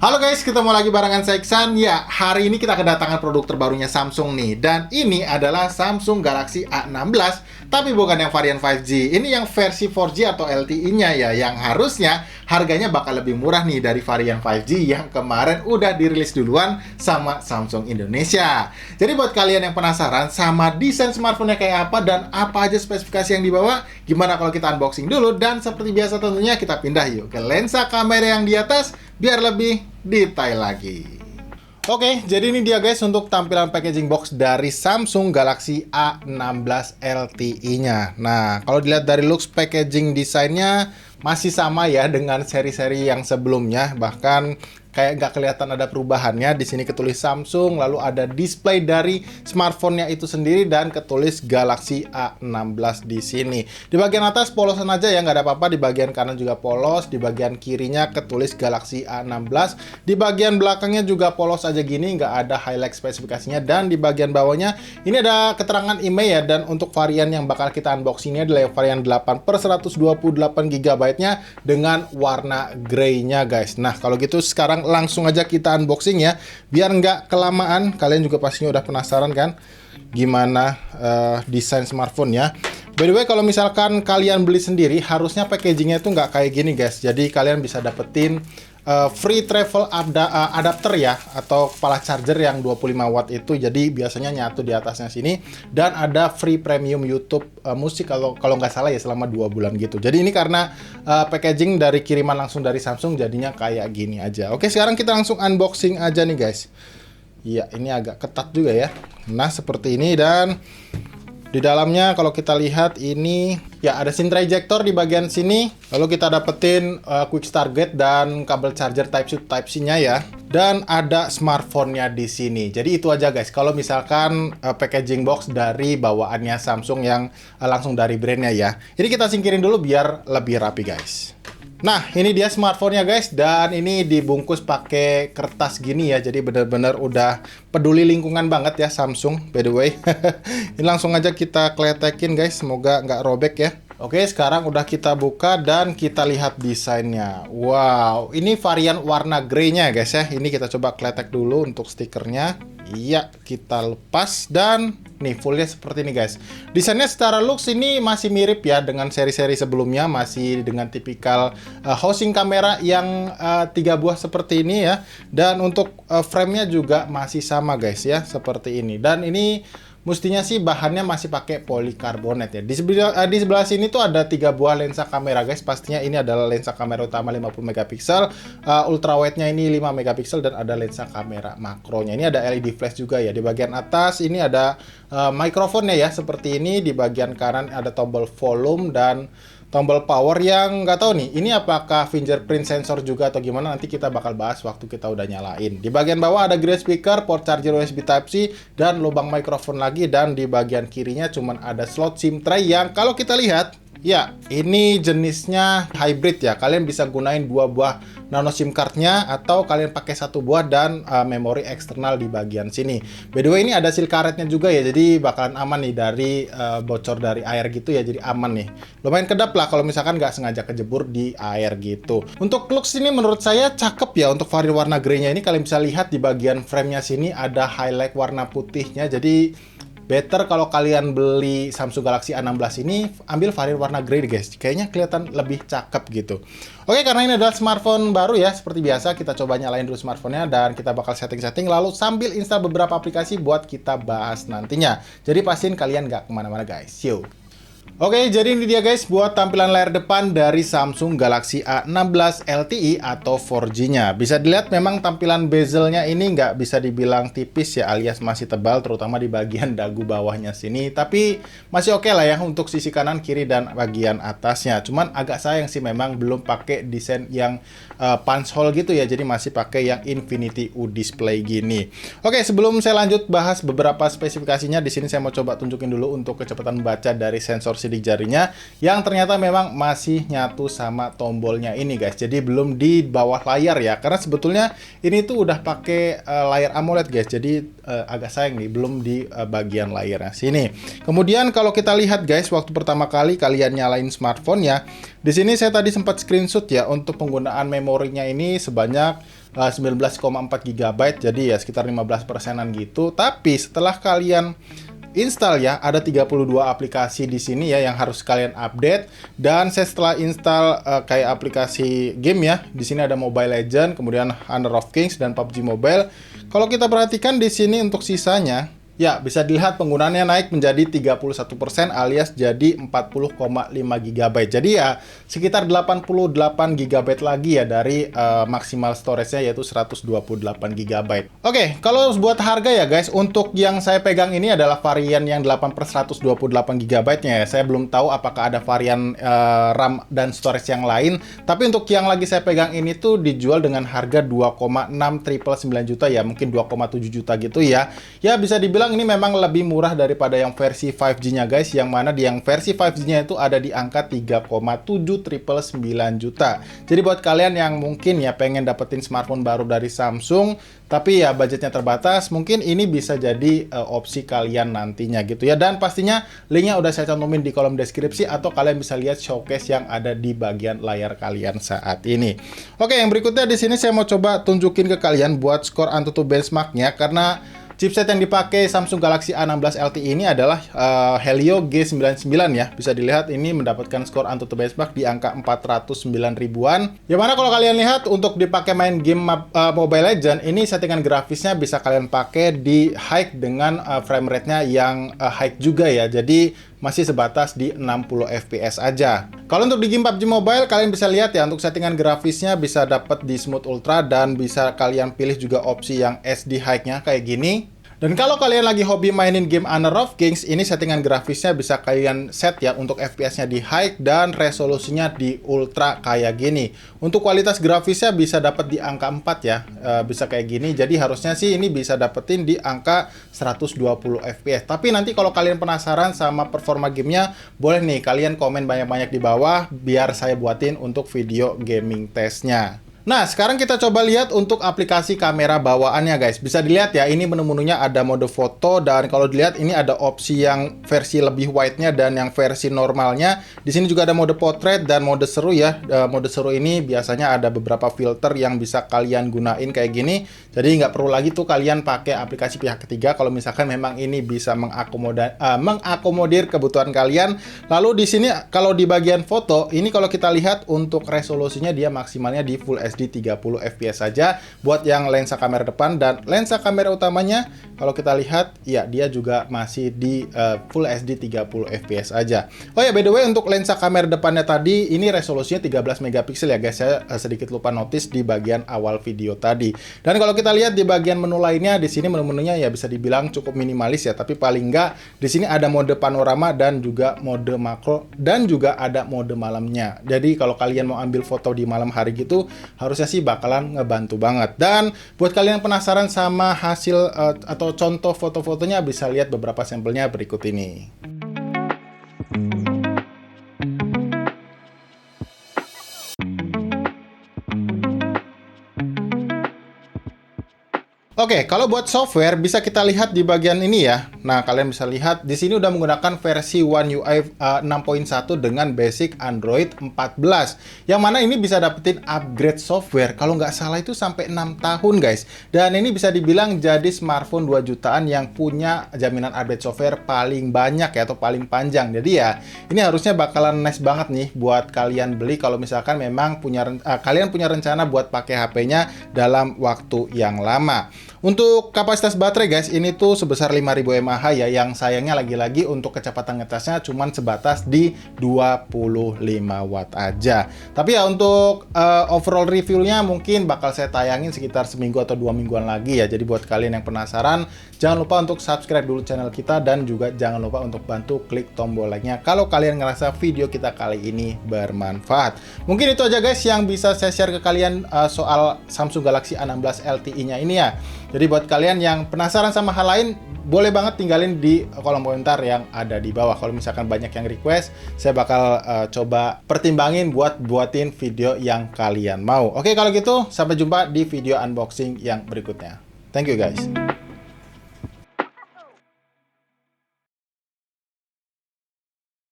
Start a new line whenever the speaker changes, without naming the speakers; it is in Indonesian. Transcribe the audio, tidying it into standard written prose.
Halo guys, ketemu lagi barengan saya Iksan. Ya, hari ini kita kedatangan produk terbarunya Samsung nih. Dan ini adalah Samsung Galaxy A16, tapi bukan yang varian 5G. Ini yang versi 4G atau LTE-nya ya, yang harusnya harganya bakal lebih murah nih dari varian 5G yang kemarin udah dirilis duluan sama Samsung Indonesia. Jadi buat kalian yang penasaran sama desain smartphone-nya kayak apa dan apa aja spesifikasi yang dibawa, gimana kalau kita unboxing dulu? Dan seperti biasa tentunya kita pindah yuk ke lensa kamera yang di atas biar lebih detail lagi. Oke, jadi ini dia guys untuk tampilan packaging box dari Samsung Galaxy A16 LTE-nya. Nah, kalau dilihat dari looks packaging desainnya masih sama ya dengan seri-seri yang sebelumnya, bahkan kayak nggak kelihatan ada perubahannya. Di sini ketulis Samsung, lalu ada display dari smartphone-nya itu sendiri dan ketulis Galaxy A16 di sini. Di bagian atas polosan aja ya, nggak ada apa-apa. Di bagian kanan juga polos, di bagian kirinya ketulis Galaxy A16. Di bagian belakangnya juga polos aja gini, nggak ada highlight spesifikasinya. Dan di bagian bawahnya ini ada keterangan email ya, dan untuk varian yang bakal kita unboxing ini adalah varian 8/128 GB-nya dengan warna grey-nya guys. Nah, kalau gitu sekarang langsung aja kita unboxing ya, biar nggak kelamaan. Kalian juga pastinya udah penasaran kan gimana desain smartphone ya. By the way, kalau misalkan kalian beli sendiri, harusnya packagingnya itu nggak kayak gini guys. Jadi kalian bisa dapetin free travel adapter ya, atau kepala charger yang 25 watt itu. Jadi biasanya nyatu di atasnya sini, dan ada free premium YouTube musik kalau nggak salah ya, selama 2 bulan gitu. Jadi ini karena packaging dari kiriman langsung dari Samsung, jadinya kayak gini aja. Oke, sekarang kita langsung unboxing aja nih guys. Iya, ini agak ketat juga ya. Nah, seperti ini. Dan di dalamnya kalau kita lihat ini ya ada SIM ejector di bagian sini. Lalu kita dapetin quick start guide dan kabel charger Type-C-nya ya. Dan ada smartphone-nya di sini. Jadi itu aja guys. Kalau misalkan packaging box dari bawaannya Samsung yang langsung dari brandnya ya. Jadi kita singkirin dulu biar lebih rapi guys. Nah, ini dia smartphone-nya guys, dan ini dibungkus pakai kertas gini ya. Jadi bener-bener udah peduli lingkungan banget ya Samsung, by the way. Ini langsung aja kita kletekin guys, semoga nggak robek ya. Oke, sekarang udah kita buka dan kita lihat desainnya. Wow, ini varian warna grey-nya guys ya. Ini kita coba kletek dulu untuk stikernya. Iya, kita lepas dan nih fullnya seperti ini guys. Desainnya secara looks ini masih mirip ya dengan seri-seri sebelumnya, masih dengan tipikal housing kamera yang 3 buah seperti ini ya. Dan untuk frame-nya juga masih sama guys ya, seperti ini. Dan ini mestinya sih bahannya masih pakai polikarbonat ya. Di sebelah sini tuh ada 3 buah lensa kamera guys. Pastinya ini adalah lensa kamera utama 50 megapiksel, ultrawide-nya ini 5 megapiksel, dan ada lensa kamera makronya. Ini ada LED flash juga ya. Di bagian atas ini ada mikrofonnya ya, seperti ini. Di bagian kanan ada tombol volume dan tombol power yang nggak tahu nih, ini apakah fingerprint sensor juga atau gimana, nanti kita bakal bahas waktu kita udah nyalain. Di bagian bawah ada grid speaker, port charger USB Type-C, dan lubang mikrofon lagi. Dan di bagian kirinya cuman ada slot SIM tray yang kalau kita lihat, ya ini jenisnya hybrid ya. Kalian bisa gunain 2 buah nano SIM card-nya, atau kalian pakai 1 buah dan memori eksternal di bagian sini. By the way, ini ada seal karetnya juga ya, jadi bakalan aman nih dari bocor dari air gitu ya, jadi aman nih. Lumayan kedap lah kalau misalkan nggak sengaja kejebur di air gitu. Untuk looks ini menurut saya cakep ya untuk varian warna grey-nya ini. Kalian bisa lihat di bagian frame-nya sini ada highlight warna putihnya, jadi better kalau kalian beli Samsung Galaxy A16 ini, ambil varian warna grey guys. Kayaknya kelihatan lebih cakep gitu. Oke, karena ini adalah smartphone baru ya, seperti biasa kita coba nyalain dulu smartphone-nya, dan kita bakal setting-setting lalu sambil install beberapa aplikasi buat kita bahas nantinya. Jadi pastiin kalian nggak kemana-mana guys. Yuk. Oke, jadi ini dia guys buat tampilan layar depan dari Samsung Galaxy A16 LTE atau 4G-nya. Bisa dilihat memang tampilan bezelnya ini nggak bisa dibilang tipis ya, alias masih tebal, terutama di bagian dagu bawahnya sini. Tapi masih oke lah ya untuk sisi kanan, kiri, dan bagian atasnya. Cuman agak sayang sih memang belum pakai desain yang punch hole gitu ya, jadi masih pakai yang Infinity U display gini. Oke, sebelum saya lanjut bahas beberapa spesifikasinya, di sini saya mau coba tunjukin dulu untuk kecepatan baca dari sensor sidik jarinya yang ternyata memang masih nyatu sama tombolnya ini guys. Jadi belum di bawah layar ya, karena sebetulnya ini tuh udah pakai layar AMOLED guys. Jadi agak sayang nih belum di bagian layarnya sini. Kemudian kalau kita lihat guys, waktu pertama kali kalian nyalain smartphone ya, di sini saya tadi sempat screenshot ya untuk penggunaan memorinya ini sebanyak 19,4 GB, jadi ya sekitar 15%-an gitu. Tapi setelah kalian install ya, ada 32 aplikasi di sini ya yang harus kalian update. Dan saya setelah install kayak aplikasi game ya, di sini ada Mobile Legends, kemudian Honor of Kings dan PUBG Mobile. Kalau kita perhatikan di sini untuk sisanya, ya, bisa dilihat penggunaannya naik menjadi 31% alias jadi 40,5 GB. Jadi ya sekitar 88 GB lagi ya dari maksimal storage-nya yaitu 128 GB. Oke, kalau buat harga ya guys, untuk yang saya pegang ini adalah varian yang 8/128 GB-nya ya. Saya belum tahu apakah ada varian RAM dan storage yang lain, tapi untuk yang lagi saya pegang ini tuh dijual dengan harga 2,699 juta ya, mungkin 2,7 juta gitu ya. Ya bisa dibilang ini memang lebih murah daripada yang versi 5G-nya guys, yang mana di yang versi 5G-nya itu ada di angka 3,799 juta. Jadi buat kalian yang mungkin ya pengen dapetin smartphone baru dari Samsung, tapi ya budgetnya terbatas, mungkin ini bisa jadi opsi kalian nantinya gitu ya. Dan pastinya linknya udah saya cantumin di kolom deskripsi, atau kalian bisa lihat showcase yang ada di bagian layar kalian saat ini. Oke, yang berikutnya di sini saya mau coba tunjukin ke kalian buat skor AnTuTu benchmark-nya, karena chipset yang dipakai Samsung Galaxy A16 LTE ini adalah Helio G99 ya. Bisa dilihat ini mendapatkan skor AnTuTu benchmark di angka 409 ribuan. Yang mana kalau kalian lihat untuk dipakai main game Mobile Legends, ini settingan grafisnya bisa kalian pakai di high dengan frame rate-nya yang high juga ya. Jadi masih sebatas di 60 fps aja. Kalau untuk di game PUBG Mobile, kalian bisa lihat ya, untuk settingan grafisnya bisa dapat di Smooth Ultra, dan bisa kalian pilih juga opsi yang SD High-nya kayak gini. Dan kalau kalian lagi hobi mainin game Honor of Kings, ini settingan grafisnya bisa kalian set ya untuk FPS-nya di high dan resolusinya di ultra kayak gini. Untuk kualitas grafisnya bisa dapat di angka 4 ya, bisa kayak gini. Jadi harusnya sih ini bisa dapetin di angka 120 FPS. Tapi nanti kalau kalian penasaran sama performa gamenya, boleh nih kalian komen banyak-banyak di bawah biar saya buatin untuk video gaming testnya. Nah, sekarang kita coba lihat untuk aplikasi kamera bawaannya guys. Bisa dilihat ya, ini menu-menunya ada mode foto, dan kalau dilihat ini ada opsi yang versi lebih wide-nya dan yang versi normalnya. Di sini juga ada mode portrait dan mode seru ya. Mode seru ini biasanya ada beberapa filter yang bisa kalian gunain kayak gini. Jadi nggak perlu lagi tuh kalian pakai aplikasi pihak ketiga kalau misalkan memang ini bisa mengakomodir kebutuhan kalian. Lalu di sini kalau di bagian foto, ini kalau kita lihat untuk resolusinya dia maksimalnya di Full HD 30 fps saja buat yang lensa kamera depan, dan lensa kamera utamanya kalau kita lihat ya dia juga masih di Full HD 30 fps aja. Oh ya, by the way, untuk lensa kamera depannya tadi ini resolusinya 13 megapiksel ya guys. Saya sedikit lupa notice di bagian awal video tadi. Dan kalau kita lihat di bagian menu lainnya, di sini menu-menunya ya bisa dibilang cukup minimalis ya, tapi paling enggak di sini ada mode panorama dan juga mode makro, dan juga ada mode malamnya. Jadi kalau kalian mau ambil foto di malam hari gitu, harusnya sih bakalan ngebantu banget. Dan buat kalian yang penasaran sama hasil atau contoh foto-fotonya, bisa lihat beberapa sampelnya berikut ini. Oke, kalau buat software bisa kita lihat di bagian ini ya. Nah, kalian bisa lihat di sini udah menggunakan versi One UI 6.1 dengan basic Android 14. Yang mana ini bisa dapetin upgrade software kalau nggak salah itu sampai 6 tahun guys. Dan ini bisa dibilang jadi smartphone 2 jutaan yang punya jaminan upgrade software paling banyak ya, atau paling panjang. Jadi ya, ini harusnya bakalan nice banget nih buat kalian beli kalau misalkan memang kalian punya rencana buat pakai HP-nya dalam waktu yang lama. Untuk kapasitas baterai guys, ini tuh sebesar 5000 mAh ya, yang sayangnya lagi-lagi untuk kecepatan ngecasnya cuman sebatas di 25 watt aja. Tapi ya untuk overall reviewnya mungkin bakal saya tayangin sekitar seminggu atau 2 mingguan lagi ya. Jadi buat kalian yang penasaran, jangan lupa untuk subscribe dulu channel kita, dan juga jangan lupa untuk bantu klik tombol like-nya kalau kalian ngerasa video kita kali ini bermanfaat. Mungkin itu aja guys yang bisa saya share ke kalian soal Samsung Galaxy A16 LTE-nya ini ya. Jadi buat kalian yang penasaran sama hal lain, boleh banget tinggalin di kolom komentar yang ada di bawah. Kalau misalkan banyak yang request, saya bakal coba pertimbangin buat buatin video yang kalian mau. Oke, kalau gitu sampai jumpa di video unboxing yang berikutnya. Thank you guys.